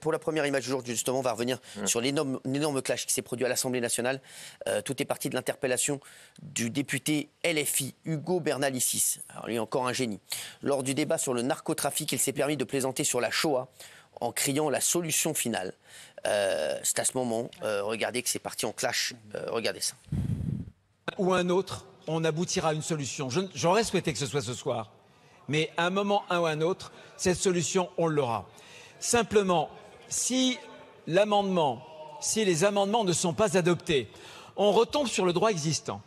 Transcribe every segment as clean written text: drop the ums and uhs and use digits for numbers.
pour la première image du jour, justement, on va revenir sur l'énorme clash qui s'est produit à l'Assemblée nationale. Tout est parti de l'interpellation du député LFI, Hugo Bernalicis. Alors, lui, encore un génie. Lors du débat sur le narcotrafic, il s'est permis de plaisanter sur la Shoah en criant la solution finale. C'est à ce moment, regardez que c'est parti en clash. Regardez ça. Ou un autre, on aboutira à une solution. J'aurais souhaité que ce soit ce soir. Mais à un moment, un ou un autre, cette solution, on l'aura. Simplement, si les amendements ne sont pas adoptés, on retombe sur le droit existant.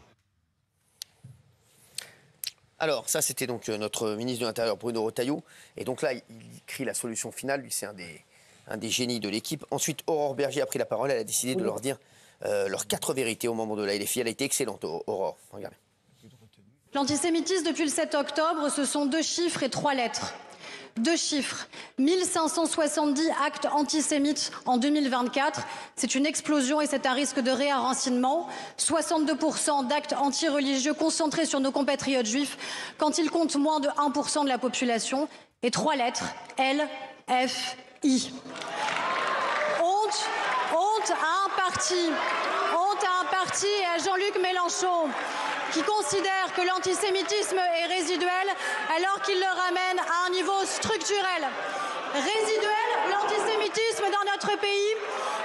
Alors, ça, c'était donc notre ministre de l'Intérieur, Bruno Retailleau. Et donc là, il crie la solution finale. Lui, c'est un des génies de l'équipe. Ensuite, Aurore Berger a pris la parole. Elle a décidé de leur dire leurs 4 vérités aux membres de la LFI. Elle a été excellente, Aurore. Regardez. L'antisémitisme, depuis le 7 octobre, ce sont 2 chiffres et 3 lettres. 2 chiffres, 1570 actes antisémites en 2024. C'est une explosion et c'est un risque de réenracinement. 62% d'actes antireligieux concentrés sur nos compatriotes juifs quand ils comptent moins de 1% de la population. Et 3 lettres, L, F, I. Honte à un parti et à Jean-Luc Mélenchon qui considère que l'antisémitisme est résiduel alors qu'il le ramène à un niveau structurel. Résiduel, l'antisémitisme dans notre pays,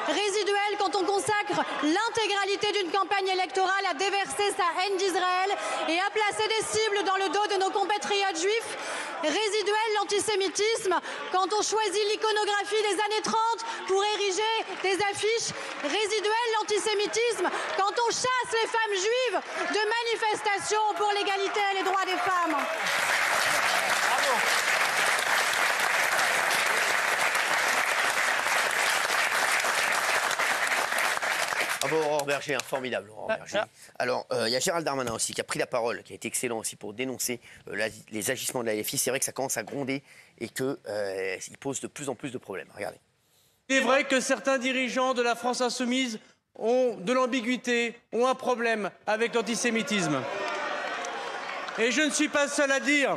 résiduel quand on consacre l'intégralité d'une campagne électorale à déverser sa haine d'Israël et à placer des cibles dans le dos de nos compatriotes juifs. Résiduel, l'antisémitisme quand on choisit l'iconographie des années 30 pour ériger des affiches. Résiduel, l'antisémitisme quand on chasse les femmes juives de manifestations pour l'égalité et les droits des femmes. Bravo Aurore Berger, formidable Aurore Berger. Alors, il y a Gérald Darmanin aussi qui a pris la parole, qui a été excellent aussi pour dénoncer les agissements de la LFI. C'est vrai que ça commence à gronder et qu'il pose de plus en plus de problèmes. Regardez. Il est vrai que certains dirigeants de la France insoumise ont de l'ambiguïté, ont un problème avec l'antisémitisme. Et je ne suis pas seul à dire,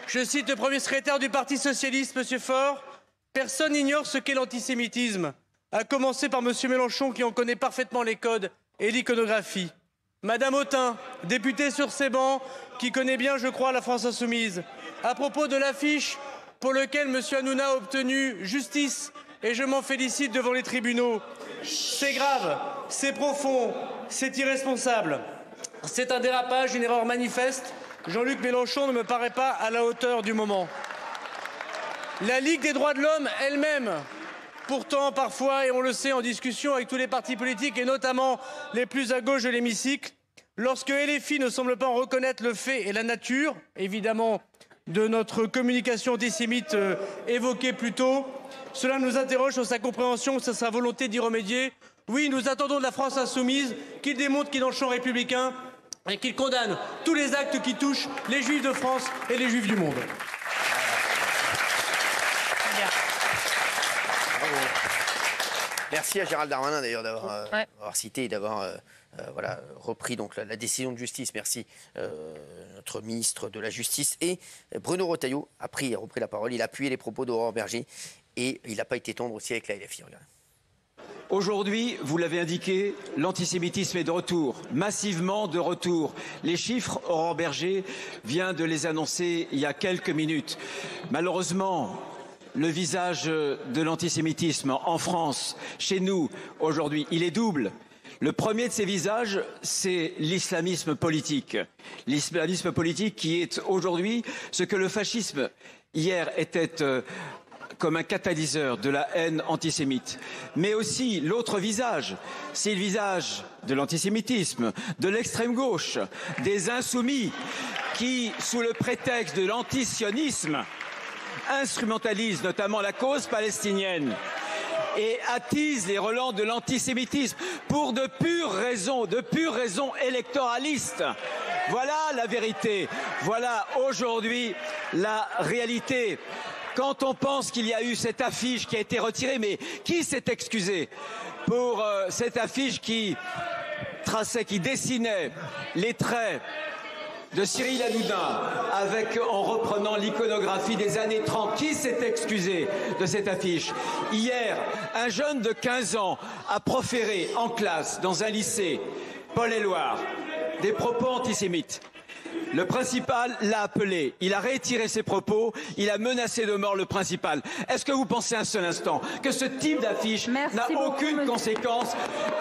je cite le premier secrétaire du Parti socialiste, M. Faure, « Personne n'ignore ce qu'est l'antisémitisme ». À commencer par M. Mélenchon qui en connaît parfaitement les codes et l'iconographie. Madame Autain, députée sur ces bancs, qui connaît bien, je crois, la France insoumise. À propos de l'affiche pour laquelle M. Hanouna a obtenu justice, et je m'en félicite devant les tribunaux. C'est grave, c'est profond, c'est irresponsable. C'est un dérapage, une erreur manifeste. Jean-Luc Mélenchon ne me paraît pas à la hauteur du moment. La Ligue des droits de l'homme elle-même, pourtant, parfois, et on le sait en discussion avec tous les partis politiques, et notamment les plus à gauche de l'hémicycle, lorsque LFI ne semble pas en reconnaître le fait et la nature, évidemment, de notre communication antisémite évoquée plus tôt, cela nous interroge sur sa compréhension, sur sa volonté d'y remédier. Oui, nous attendons de la France insoumise qu'il démontre qu'il est dans le champ républicain et qu'il condamne tous les actes qui touchent les Juifs de France et les Juifs du monde. Merci à Gérald Darmanin d'ailleurs d'avoir cité et d'avoir repris donc la décision de justice. Merci notre ministre de la Justice. Et Bruno Retailleau a repris la parole. Il a appuyé les propos d'Aurore Berger et il n'a pas été tendre aussi avec la LFI. Regardez. Aujourd'hui, vous l'avez indiqué, l'antisémitisme est de retour, massivement de retour. Les chiffres, Aurore Berger vient de les annoncer il y a quelques minutes. Malheureusement, le visage de l'antisémitisme en France, chez nous, aujourd'hui, il est double. Le premier de ces visages, c'est l'islamisme politique. L'islamisme politique qui est aujourd'hui ce que le fascisme hier était comme un catalyseur de la haine antisémite. Mais aussi l'autre visage, c'est le visage de l'antisémitisme, de l'extrême gauche, des insoumis qui, sous le prétexte de l'antisionisme, instrumentalise notamment la cause palestinienne et attise les relents de l'antisémitisme pour de pures raisons électoralistes. Voilà la vérité. Voilà aujourd'hui la réalité. Quand on pense qu'il y a eu cette affiche qui a été retirée, mais qui s'est excusé pour cette affiche qui dessinait les traits de Cyril Hanouna, en reprenant l'iconographie des années 30. Qui s'est excusé de cette affiche? Hier, un jeune de 15 ans a proféré en classe, dans un lycée, Paul-et-Loire, des propos antisémites. Le principal l'a appelé, il a retiré ses propos, il a menacé de mort le principal. Est-ce que vous pensez un seul instant que ce type d'affiche n'a aucune conséquence?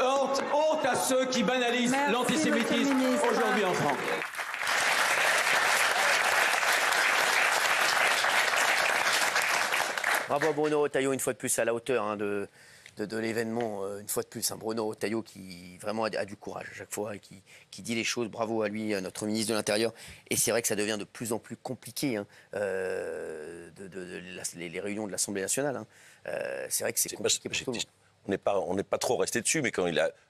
Honte à ceux qui banalisent l'antisémitisme aujourd'hui en France. Bravo Bruno Retailleau, une fois de plus à la hauteur de l'événement, une fois de plus. Bruno Retailleau qui vraiment a du courage à chaque fois et qui dit les choses. Bravo à lui, à notre ministre de l'Intérieur. Et c'est vrai que ça devient de plus en plus compliqué, les réunions de l'Assemblée nationale. C'est vrai que c'est compliqué pour tout le monde. On n'est pas trop resté dessus, mais quand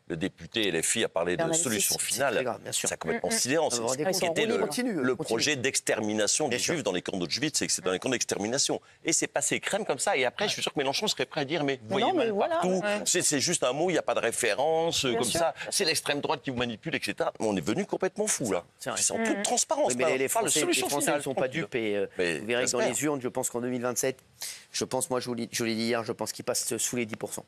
le député LFI a parlé de solution finale, ça a complètement sidérant. C'était le projet d'extermination des Juifs dans les camps d'Auschwitz, c'est que c'est dans les camps d'extermination. Et c'est passé crème comme ça. Et après, je suis sûr que Mélenchon serait prêt à dire, mais vous voyez mal partout, c'est juste un mot, il n'y a pas de référence, comme ça, c'est l'extrême droite qui vous manipule, etc. On est venu complètement fou, là. C'est en toute transparence. Mais les Français ne sont pas dupes. Et vous verrez que dans les urnes, je pense qu'en 2027, je vous l'ai dit hier, je pense qu'il passe sous les 10%.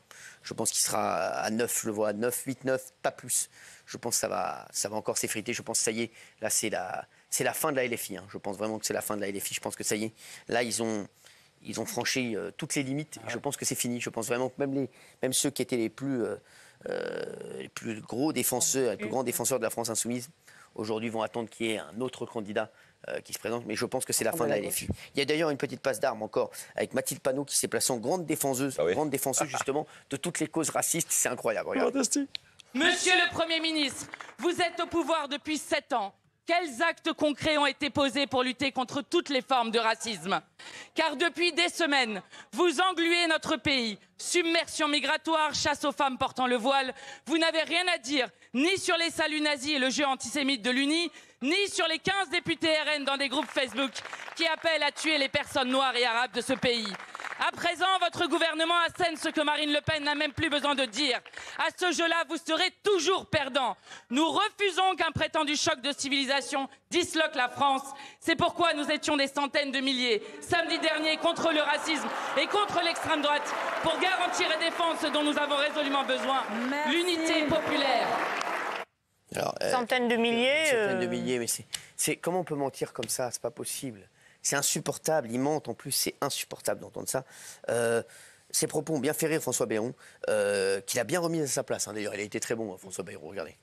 Je pense qu'il sera à 9, je le vois à 9, 8, 9, pas plus. Je pense que ça va encore s'effriter. Je pense que ça y est, là c'est la fin de la LFI. Je pense vraiment que c'est la fin de la LFI. Je pense que ça y est, là ils ont franchi toutes les limites. Je pense que c'est fini. Je pense vraiment que même ceux qui étaient les plus gros défenseurs, les plus grands défenseurs de la France insoumise, aujourd'hui vont attendre qu'il y ait un autre candidat qui se présente, mais je pense que c'est la fin de la LFI. Il y a d'ailleurs une petite passe d'armes encore avec Mathilde Panot qui s'est placée en grande défenseuse justement de toutes les causes racistes. C'est incroyable. Fantastique. Monsieur le Premier ministre, vous êtes au pouvoir depuis 7 ans. Quels actes concrets ont été posés pour lutter contre toutes les formes de racisme? Car depuis des semaines, vous engluez notre pays. Submersion migratoire, chasse aux femmes portant le voile. Vous n'avez rien à dire, ni sur les saluts nazis et le jeu antisémite de l'UNI, ni sur les 15 députés RN dans des groupes Facebook qui appellent à tuer les personnes noires et arabes de ce pays. À présent, votre gouvernement assène ce que Marine Le Pen n'a même plus besoin de dire. À ce jeu-là, vous serez toujours perdant. Nous refusons qu'un prétendu choc de civilisation disloque la France. C'est pourquoi nous étions des centaines de milliers samedi dernier contre le racisme et contre l'extrême droite pour garantir et défendre ce dont nous avons résolument besoin, l'unité populaire. Alors, centaines de milliers. Centaines de milliers, mais c'est comment on peut mentir comme ça? C'est pas possible. C'est insupportable. Ils mentent en plus. C'est insupportable d'entendre ça. Ces propos ont bien fait rire François Bayrou, qu'il a bien remis à sa place. D'ailleurs, il a été très bon, François Bayrou. Regardez.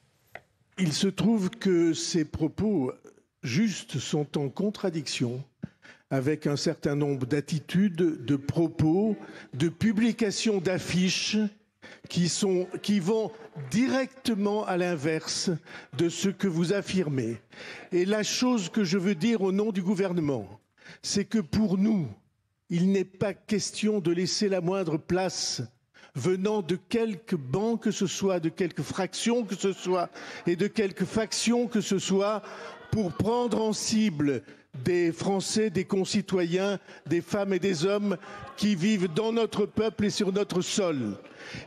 Il se trouve que ces propos justes sont en contradiction avec un certain nombre d'attitudes, de propos, de publications d'affiches qui vont directement à l'inverse de ce que vous affirmez. Et la chose que je veux dire au nom du gouvernement, c'est que pour nous, il n'est pas question de laisser la moindre place venant de quelque banc que ce soit, de quelque fraction que ce soit et de quelque faction que ce soit pour prendre en cible des Français, des concitoyens, des femmes et des hommes qui vivent dans notre peuple et sur notre sol.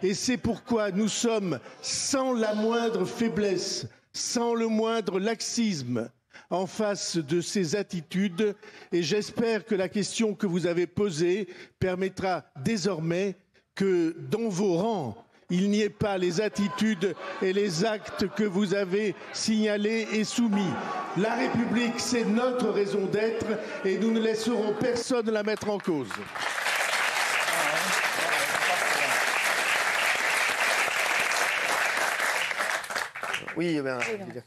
Et c'est pourquoi nous sommes sans la moindre faiblesse, sans le moindre laxisme en face de ces attitudes. Et j'espère que la question que vous avez posée permettra désormais que dans vos rangs, il n'y ait pas les attitudes et les actes que vous avez signalés et soumis. La République, c'est notre raison d'être et nous ne laisserons personne la mettre en cause. Oui,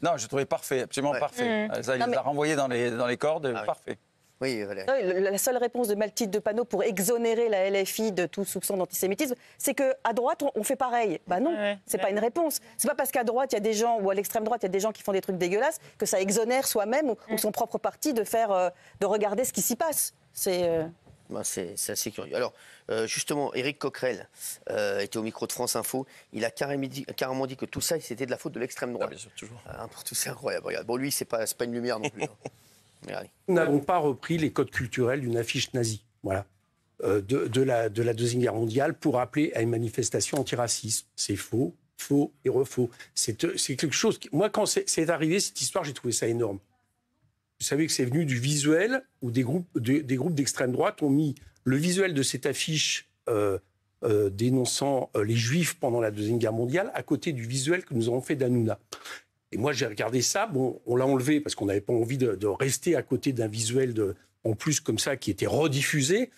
non, je trouvais parfait, absolument parfait. Ça, il les a renvoyés dans les cordes, parfait. Oui, la seule réponse de Mathilde de Panot pour exonérer la LFI de tout soupçon d'antisémitisme, c'est qu'à droite, on fait pareil. Bah non, c'est pas une réponse. C'est pas parce qu'à droite, il y a des gens, ou à l'extrême droite, il y a des gens qui font des trucs dégueulasses, que ça exonère soi-même ou son propre parti de regarder ce qui s'y passe. C'est assez curieux. Alors, justement, Éric Coquerel était au micro de France Info. Il a carrément dit que tout ça, c'était de la faute de l'extrême droite. Bien sûr, toujours. C'est incroyable. Regarde. Bon, lui, c'est pas une lumière non plus. Nous n'avons pas repris les codes culturels d'une affiche nazie, voilà, de la Deuxième Guerre mondiale pour appeler à une manifestation antiraciste. C'est faux, faux et refaux. C'est quelque chose... Moi, quand c'est arrivé, cette histoire, j'ai trouvé ça énorme. vous savez que c'est venu du visuel où des groupes d'extrême droite ont mis le visuel de cette affiche dénonçant les Juifs pendant la Deuxième Guerre mondiale à côté du visuel que nous avons fait d'Hanouna. Et moi, j'ai regardé ça. Bon, on l'a enlevé parce qu'on n'avait pas envie de rester à côté d'un visuel en plus comme ça qui était rediffusé.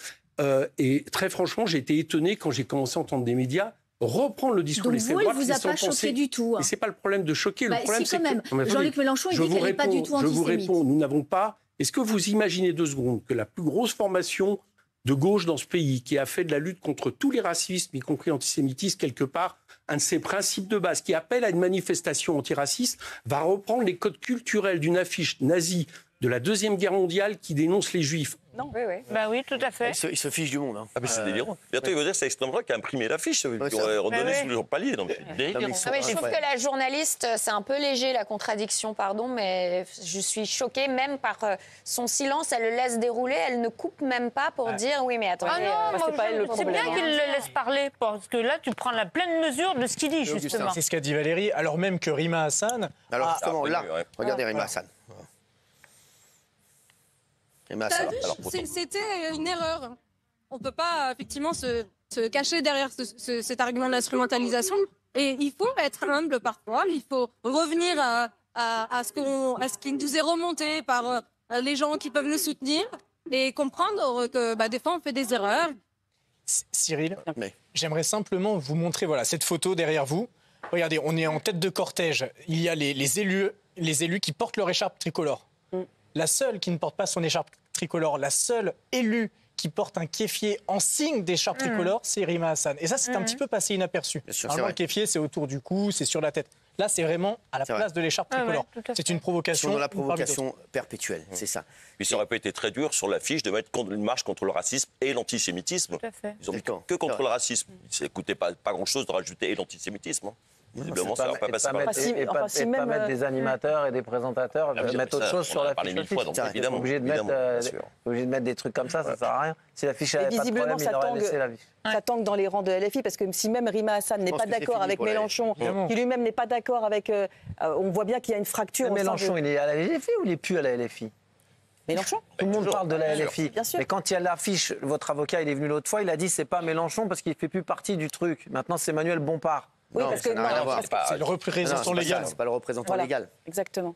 Et très franchement, j'ai été étonné quand j'ai commencé à entendre des médias reprendre le discours de l'extrême droite. Donc vous, il ne vous a pas choqué du tout. Et c'est pas le problème de choquer. Le problème, c'est que Jean-Luc Mélenchon, il dit qu'elle n'est pas du tout antisémite. Je vous réponds, nous n'avons pas. Est-ce que vous imaginez 2 secondes que la plus grosse formation de gauche dans ce pays, qui a fait de la lutte contre tous les racismes, y compris l'antisémitisme, quelque part, un de ses principes de base, qui appelle à une manifestation antiraciste, va reprendre les codes culturels d'une affiche nazie de la Deuxième Guerre mondiale qui dénonce les Juifs? Non, oui, oui. Ben oui, tout à fait. Il se fiche du monde. Hein. Ah, mais c'est délirant. Bientôt, il va dire que c'est l'extrême droite qui a imprimé l'affiche. Il aurait redonné sous le palier. Non, mais je trouve que la journaliste, c'est un peu léger, la contradiction, pardon, mais je suis choquée même par son silence. Elle le laisse dérouler, elle ne coupe même pas pour dire oui, mais attendez. Ah non, c'est bien qu'il le laisse parler, parce que là, tu prends la pleine mesure de ce qu'il dit, justement. C'est ce qu'a dit Valérie, alors même que Rima Hassan... Alors justement, là, regardez Rima Hassan. C'était une erreur. On ne peut pas effectivement se cacher derrière cet argument d'instrumentalisation. Et il faut être humble parfois. Il faut revenir à ce qui nous est remonté par les gens qui peuvent nous soutenir et comprendre que des fois on fait des erreurs. Cyril, j'aimerais simplement vous montrer cette photo derrière vous. Regardez, on est en tête de cortège. Il y a les élus qui portent leur écharpe tricolore. La seule qui ne porte pas son écharpe tricolore, la seule élue qui porte un kéfier en signe d'écharpe tricolore, c'est Rima Hassan. Et ça, c'est un petit peu passé inaperçu. Normalement, le kéfier, c'est autour du cou, c'est sur la tête. Là, c'est vraiment à la place de l'écharpe tricolore. C'est une provocation. Dans la provocation perpétuelle, c'est ça. Puis ça aurait pas été très dur sur l'affiche de mettre une marche contre le racisme et l'antisémitisme. Ils ont dit que contre le racisme. Ça ne coûtait pas grand-chose de rajouter et l'antisémitisme. Visiblement, ça va pas passer par là. Et pas mettre des animateurs et des présentateurs, mettre autre chose sur l'affiche. Évidemment. Obligé de mettre des trucs comme ça sert à rien. Si l'affiche n'avait pas de problème, il aurait laissé l'affiche. Ça tangue dans les rangs de LFI, parce que si même Rima Hassan n'est pas d'accord avec Mélenchon, qui lui-même n'est pas d'accord avec... on voit bien qu'il y a une fracture. Mélenchon, il est à la LFI ou il n'est plus à la LFI? Mélenchon. Tout le monde parle de la LFI. Bien sûr. Mais quand il y a l'affiche, votre avocat, il est venu l'autre fois, il a dit c'est pas Mélenchon parce qu'il ne fait plus partie du truc. Maintenant, c'est Manuel Bompard. Oui, parce que c'est le représentant légal. C'est pas le représentant légal. Exactement.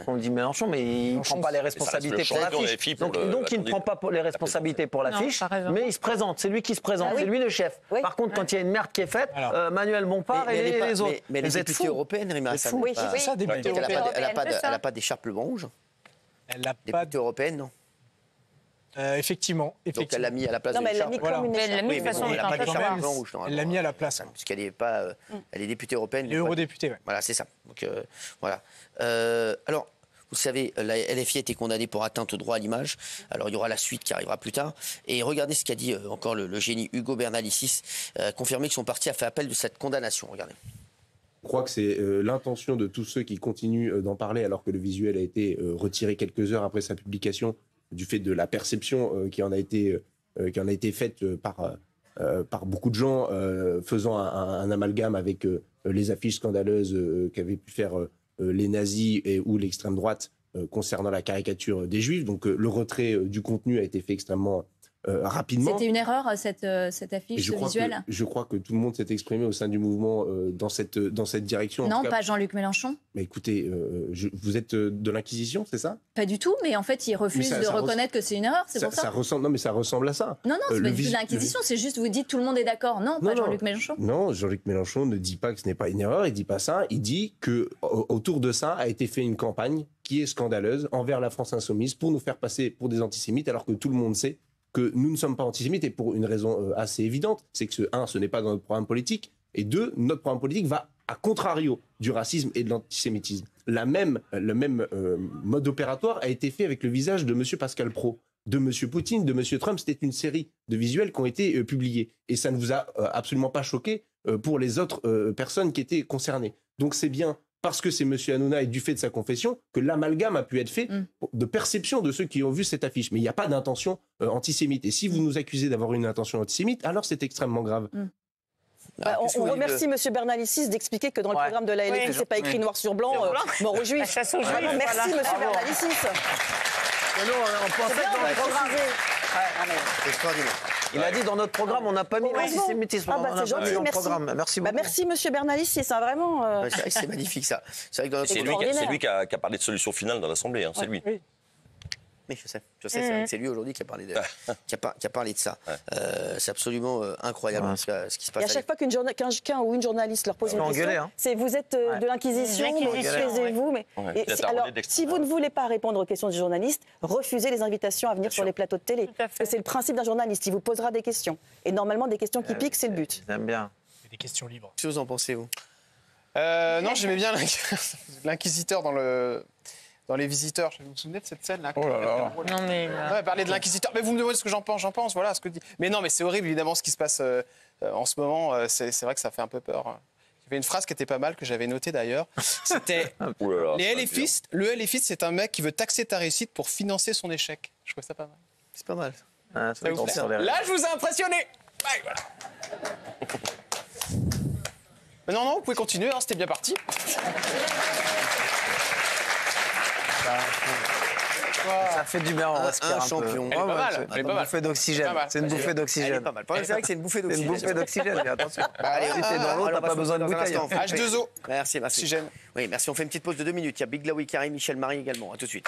On dit Mélenchon, mais il ne prend pas les responsabilités pour l'affiche. Donc il ne prend pas les responsabilités pour l'affiche, mais il se présente. C'est lui qui se présente, c'est lui le chef. Par contre, quand il y a une merde qui est faite, Manuel Bompard et les autres. Mais les députées européennes, Rima Hassan, elle n'a pas d'écharpe bleu-blanc-rouge. Elle n'a pas députée européenne, non. Effectivement. Donc elle l'a mis à la place de l'écharpe. Elle l'a mis à la place. Puisqu'elle n'est pas... Elle est députée européenne. Elle est eurodéputée, oui. Voilà, c'est ça. Donc, voilà. Alors, vous savez, la LFI a été condamnée pour atteinte au droit à l'image. Alors, il y aura la suite qui arrivera plus tard. Et regardez ce qu'a dit encore le génie Hugo Bernalicis, confirmé que son parti a fait appel de cette condamnation. Regardez. Je crois que c'est l'intention de tous ceux qui continuent d'en parler alors que le visuel a été retiré quelques heures après sa publication, du fait de la perception qui en a été faite par beaucoup de gens, faisant un amalgame avec les affiches scandaleuses qu'avaient pu faire les nazis ou l'extrême droite concernant la caricature des Juifs. Donc le retrait du contenu a été fait extrêmement rapidement. C'était une erreur, cette affiche, ce visuel? Je crois que tout le monde s'est exprimé au sein du mouvement dans cette direction. Non, pas Jean-Luc Mélenchon. Mais écoutez, vous êtes de l'Inquisition, c'est ça? Pas du tout, mais en fait, il refuse de reconnaître que c'est une erreur, c'est pour ça. Non, mais ça ressemble à ça. Non, c'est pas du tout de l'Inquisition, c'est juste vous dites tout le monde est d'accord. Non, pas Jean-Luc Mélenchon. Non, Jean-Luc Mélenchon ne dit pas que ce n'est pas une erreur, il dit pas ça. Il dit que autour de ça a été fait une campagne qui est scandaleuse envers la France insoumise pour nous faire passer pour des antisémites, alors que tout le monde sait que nous ne sommes pas antisémites, et pour une raison assez évidente, c'est que ce n'est pas dans notre programme politique, et 2, notre programme politique va à contrario du racisme et de l'antisémitisme. Le même mode opératoire a été fait avec le visage de M. Pascal Praud, de M. Poutine, de M. Trump. C'était une série de visuels qui ont été publiés, et ça ne vous a absolument pas choqué pour les autres personnes qui étaient concernées. Donc c'est bien parce que c'est M. Hanouna et du fait de sa confession que l'amalgame a pu être fait de perception de ceux qui ont vu cette affiche. Mais il n'y a pas d'intention antisémite. Et si vous nous accusez d'avoir une intention antisémite, alors c'est extrêmement grave. On remercie M. Bernalicis d'expliquer que dans le programme de la LFI, c'est pas écrit noir sur blanc, mort aux Juifs. Merci M. Bernalicis. On pensait que dans le programme. Il a dit dans notre programme, on n'a pas mis l'antisémitisme. C'est gentil, merci. Merci M. Bernalicis, c'est vraiment. C'est magnifique ça. C'est lui qui a parlé de solution finale dans l'Assemblée, c'est lui. Oui, je sais, c'est vrai que c'est lui aujourd'hui qui a parlé de ça. C'est absolument incroyable ce qui se passe. Et à chaque fois qu'un ou une journaliste leur pose une question, c'est vous êtes de l'Inquisition, taisez-vous. Alors, si vous ne voulez pas répondre aux questions du journaliste, refusez les invitations à venir sur les plateaux de télé. Parce que c'est le principe d'un journaliste, il vous posera des questions. Et normalement, des questions qui piquent, c'est le but. J'aime bien. Des questions libres. Qu'est-ce que vous en pensez, vous? Non, j'aimais bien l'inquisiteur dans Les Visiteurs. Vous vous souvenez de cette scène-là? Oh là là. Non, mais... parler de l'inquisiteur. Mais vous me demandez ce que j'en pense, voilà ce que je dis. Mais non, mais c'est horrible, évidemment, ce qui se passe en ce moment. C'est vrai que ça fait un peu peur. Il y avait une phrase qui était pas mal, que j'avais notée d'ailleurs. C'était le LFiste, c'est un mec qui veut taxer ta réussite pour financer son échec. Je trouve ça pas mal. C'est pas mal. Là, je vous ai impressionné. Ouais, voilà. Mais non, vous pouvez continuer, c'était bien parti. Ça fait du bien, on respire un champion. Elle est pas mal. C'est une bouffée d'oxygène. C'est une bouffée d'oxygène. C'est vrai que c'est une bouffée d'oxygène. C'est une bouffée d'oxygène, mais attention. Allez, t'es dans l'eau, t'as pas besoin de bouteille. H2O. Merci. Oui, merci. On fait une petite pause de 2 minutes. Il y a Big Laoui qui arrive, Michel Marie également. À tout de suite.